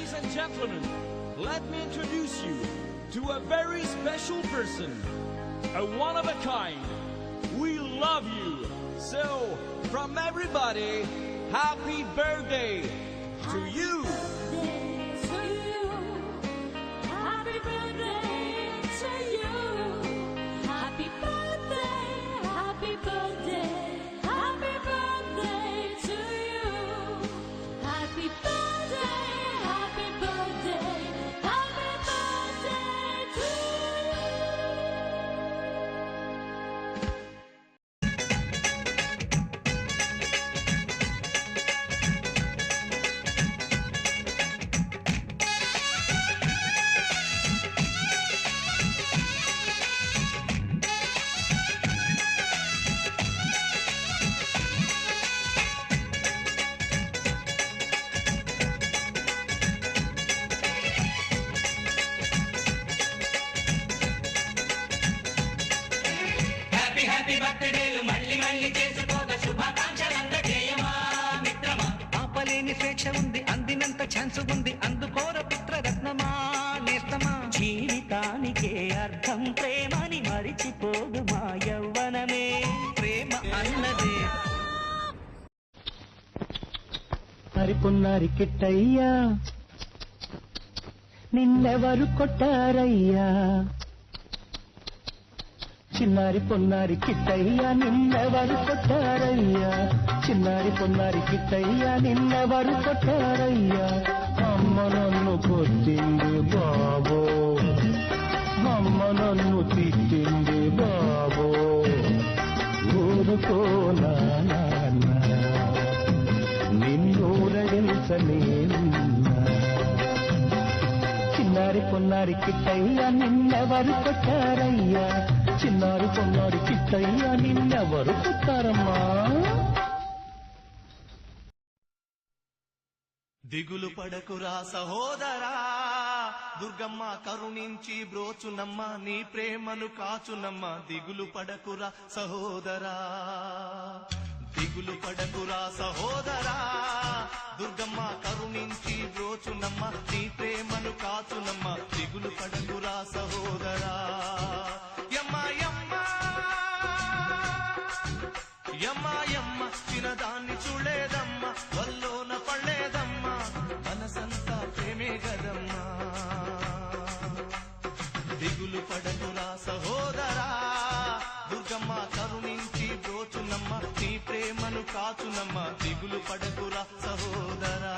Ladies and gentlemen, let me introduce you to a very special person, a one of a kind. We love you. So, from everybody, happy birthday to you. Happy birthday to you. Happy birthday, happy birthday, happy birthday to you. Happy birthday, happy birthday, happy birthday to happy బర్త్డేలు మళ్ళీ మళ్ళీ చేసుకోగా శుభాకాంక్షలందజేయమా మిత్రమా. ఆపలేని స్వేచ్ఛ ఉంది, అందినంత chance ఉంది, అందుకోర పుత్రరత్నమా నేస్తమా. జీవితానికే అర్థం ప్రేమని మరిచిపోదు మా యవ్వనమే, ప్రేమ అన్నదే. హరిపున్నారి కిట్టయ్యా, నిన్నెవరు కొట్టారయ్యా? చిన్నారి పొన్నారి కిట్టయ్యా, నిన్నెవరు కొట్టారయ్యా? చిన్నారి పొన్నారి కిట్టయ్యా, నిన్నెవరు కొట్టారయ్యా? అమ్మ నన్ను కొట్టింది బాబో, అమ్మ నన్ను తిట్టింది బాబో. ఊరుకో నాన్న, నిన్నూరడించలేనున్నా. చిన్నారి పొన్నారి కిట్టయ్యా, నిన్నెవరు కొట్టారయ్యా? చిన్నారి పొన్నారి కిట్టయ్యా, నిన్నెవరు కొట్టారమ్మా? దిగులు పడకురా సహోదరా, దుర్గమ్మ కరుణించి బ్రోచునమ్మ, నీ ప్రేమను కాచునమ్మ. దిగులు పడకురా సహోదరా, దిగులు పడకురా సహోదరా, దుర్గమ్మ కరుణించి బ్రోచునమ్మ, నీ ప్రేమను కాచునమ్మ. దిగులు పడకురా సహోదరా. యమ్మ యమ్మ యమ్మ యమ్మ, చిన్నదాన్ని చూడలేదమ్మ, వల్లోన పడలేదమ్మ, మనసంతా ప్రేమే గదమ్మా. దిగులు పడకురా సహోదరా, దుర్గమ్మ కరుణించి బ్రోచునమ్మ, నీ ప్రేమను కాచునమ్మ. దిగులు పడకురా సహోదరా.